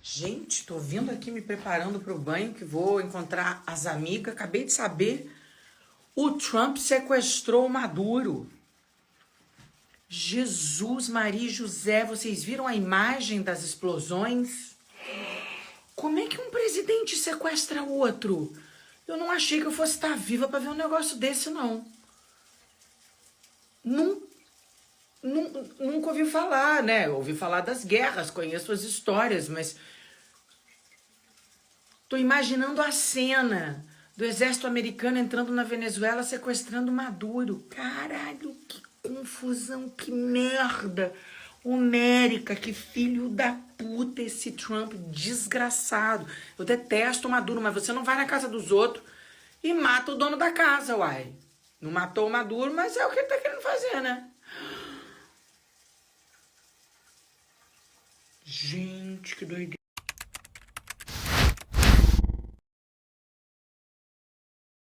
Gente, tô vindo aqui me preparando pro banho que vou encontrar as amigas. Acabei de saber, o Trump sequestrou o Maduro. Jesus, Maria e José, vocês viram a imagem das explosões? Como é que um presidente sequestra outro? Eu não achei que eu fosse estar viva para ver um negócio desse, não. Nunca ouvi falar, né? Eu ouvi falar das guerras, conheço as histórias, mas tô imaginando a cena do exército americano entrando na Venezuela sequestrando Maduro. Caralho, que confusão, que merda. Homérica, que filho da puta esse Trump, desgraçado. Eu detesto o Maduro, mas você não vai na casa dos outros e mata o dono da casa, uai. Não matou o Maduro, mas é o que ele tá querendo fazer, né? Gente, que doideira.